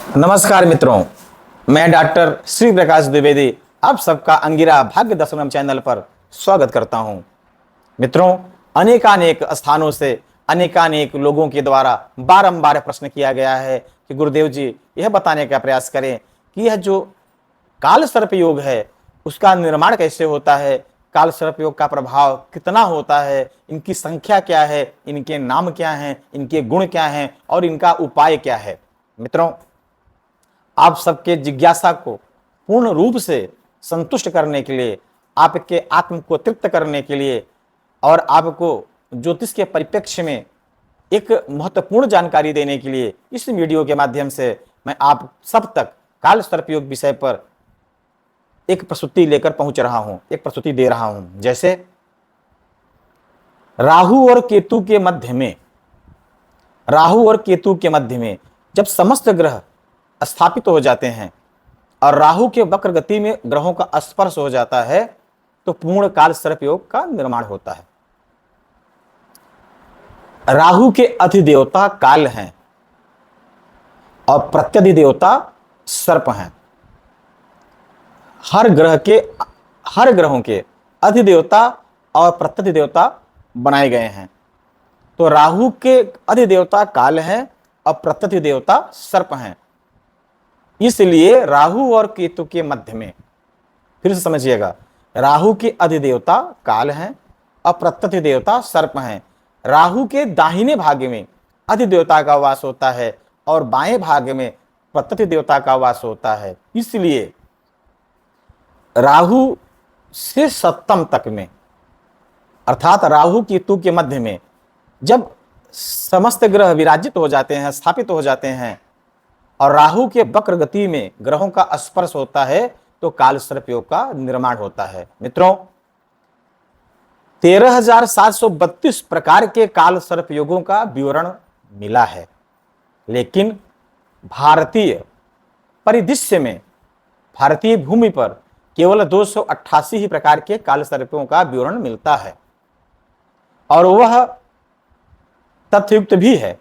नमस्कार मित्रों, मैं डॉक्टर श्री प्रकाश द्विवेदी आप सबका अंगिरा भाग्य दर्शनम चैनल पर स्वागत करता हूं। मित्रों, अनेकानेक स्थानों से अनेकानेक लोगों के द्वारा बारंबार प्रश्न किया गया है कि गुरुदेव जी यह बताने का प्रयास करें कि यह जो काल सर्प योग है उसका निर्माण कैसे होता है, काल सर्प योग का प्रभाव कितना होता है, इनकी संख्या क्या है, इनके नाम क्या हैं, इनके गुण क्या हैं और इनका उपाय क्या है। मित्रों, आप सबके जिज्ञासा को पूर्ण रूप से संतुष्ट करने के लिए, आपके आत्म को तृप्त करने के लिए और आपको ज्योतिष के परिप्रेक्ष्य में एक महत्वपूर्ण जानकारी देने के लिए इस वीडियो के माध्यम से मैं आप सब तक काल सर्प योग विषय पर एक प्रस्तुति लेकर पहुंच रहा हूं, एक प्रस्तुति दे रहा हूं। जैसे राहु और केतु के मध्य में, राहु और केतु के मध्य में जब समस्त ग्रह स्थापित हो जाते हैं और राहु के वक्र गति में ग्रहों का स्पर्श हो जाता है तो पूर्ण काल सर्प योग का निर्माण होता है। राहु के अधिदेवता काल हैं और प्रत्यधिदेवता सर्प हैं। हर ग्रहों के अधिदेवता और प्रत्यधिदेवता बनाए गए हैं। तो राहु के अधिदेवता काल हैं और प्रत्यधिदेवता सर्प हैं। इसलिए राहु और केतु के मध्य में, फिर से समझिएगा, राहु के अधिदेवता काल हैं और प्रत्यधिदेवता सर्प हैं। राहु के दाहिने भाग में अधिदेवता का वास होता है और बाएं भाग में प्रत्यधिदेवता का वास होता है। इसलिए राहु से सप्तम तक में, अर्थात राहु केतु के मध्य में जब समस्त ग्रह विराजित हो जाते हैं, स्थापित हो जाते हैं और राहु के वक्र गति में ग्रहों का स्पर्श होता है तो काल सर्प योग का निर्माण होता है। मित्रों, 13,732 प्रकार के काल सर्प योगों का विवरण मिला है, लेकिन भारतीय परिदृश्य में, भारतीय भूमि पर केवल 288 ही प्रकार के काल सर्पों का विवरण मिलता है और वह तथ्ययुक्त भी है,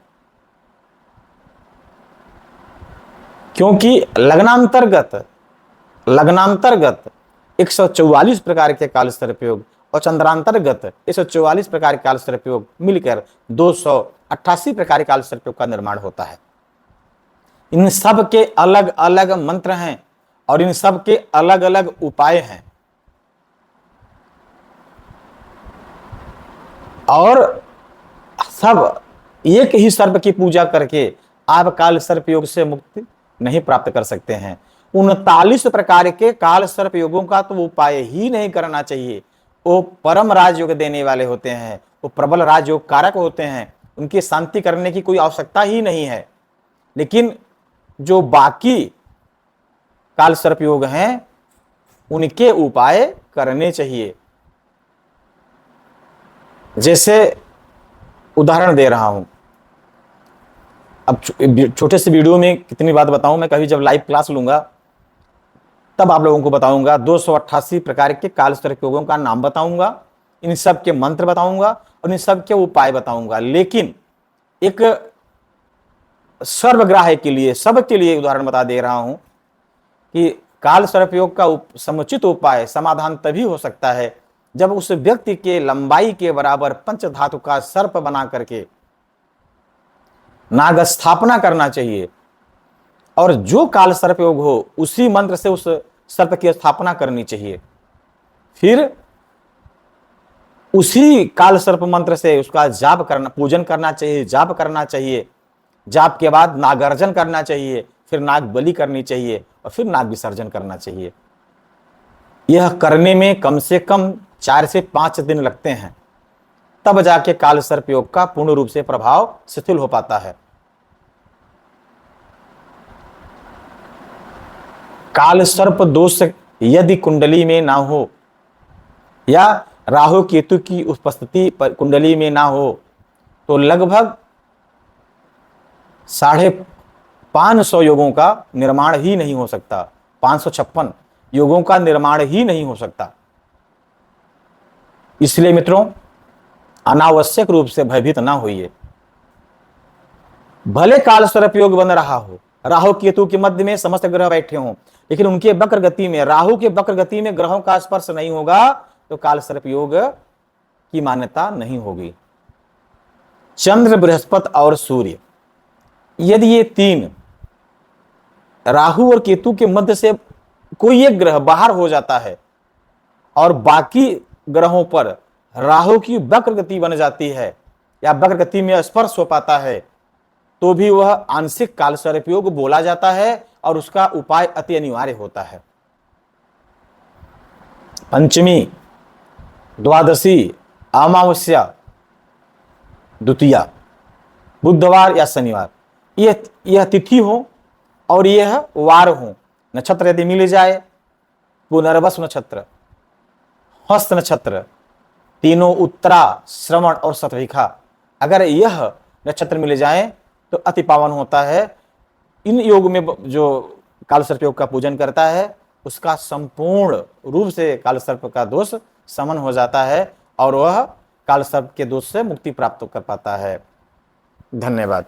क्योंकि लग्नांतर्गत 144 प्रकार के काल सर्प योग और चंद्रांतर्गत 144 प्रकार के काल सर्प योग मिलकर 288 प्रकार के काल सर्प योग का निर्माण होता है। इन सब के अलग अलग मंत्र हैं और इन सब के अलग अलग उपाय हैं और सब एक ही सर्प की पूजा करके आप काल सर्प योग से मुक्ति नहीं प्राप्त कर सकते हैं। 39 प्रकार के काल सर्प योगों का तो उपाय ही नहीं करना चाहिए। वो परम राजयोग देने वाले होते हैं, वो प्रबल राजयोग कारक होते हैं, उनकी शांति करने की कोई आवश्यकता ही नहीं है। लेकिन जो बाकी काल सर्प योग हैं उनके उपाय करने चाहिए। जैसे उदाहरण दे रहा हूं, अब छोटे से वीडियो में कितनी बात बताऊं मैं, कभी जब लाइव क्लास लूंगा तब आप लोगों को बताऊंगा। 288 प्रकार के काल सर्प योगों का नाम बताऊंगा, इन सब के मंत्र बताऊंगा और इन सब के उपाय बताऊंगा। लेकिन एक सर्वग्राह्य के लिए, सबके लिए उदाहरण बता दे रहा हूं कि काल सर्प योग का समुचित उपाय समाधान तभी हो सकता है जब उस व्यक्ति के लंबाई के बराबर पंच धातु का सर्प बना करके नाग स्थापना करना चाहिए और जो काल सर्प योग हो उसी मंत्र से उस सर्प की स्थापना करनी चाहिए। फिर उसी काल सर्प मंत्र से उसका जाप करना, पूजन करना चाहिए, जाप करना चाहिए। जाप के बाद नागार्जन करना चाहिए, फिर नाग बलि करनी चाहिए और फिर नाग विसर्जन करना चाहिए। यह करने में कम से कम 4 से 5 दिन लगते हैं, तब जाके काल सर्प योग का पूर्ण रूप से प्रभाव शिथिल हो पाता है। काल सर्प दोष यदि कुंडली में ना हो या राहु केतु की उपस्थिति पर कुंडली में ना हो तो लगभग 550 योगों का निर्माण ही नहीं हो सकता। 556 योगों का निर्माण ही नहीं हो सकता। इसलिए मित्रों, अनावश्यक रूप से भयभीत ना होइए। भले काल सर्प योग बन रहा हो, राहु केतु के मध्य में समस्त ग्रह बैठे हों, लेकिन उनके वक्र गति में, राहु के वक्र गति में ग्रहों का स्पर्श नहीं होगा तो काल सर्प योग की मान्यता नहीं होगी। चंद्र, बृहस्पति और सूर्य, यदि ये तीन राहु और केतु के मध्य से कोई एक ग्रह बाहर हो जाता है और बाकी ग्रहों पर राहु की वक्र गति बन जाती है या वक्र गति में स्पर्श हो पाता है, तो भी वह आंशिक काल सर्प योग बोला जाता है और उसका उपाय अति अनिवार्य होता है। पंचमी, द्वादशी, अमावस्या, द्वितीया, बुधवार या शनिवार, यह तिथि हो और यह वार हो, नक्षत्र यदि मिल जाए, पुनर्वसु नक्षत्र, हस्त नक्षत्र, तीनों उत्तरा, श्रवण और शतभिखा, अगर यह नक्षत्र मिल जाए तो अति पावन होता है। इन योग में जो काल सर्प योग का पूजन करता है उसका संपूर्ण रूप से काल सर्प का दोष शमन हो जाता है और वह काल सर्प के दोष से मुक्ति प्राप्त कर पाता है। धन्यवाद।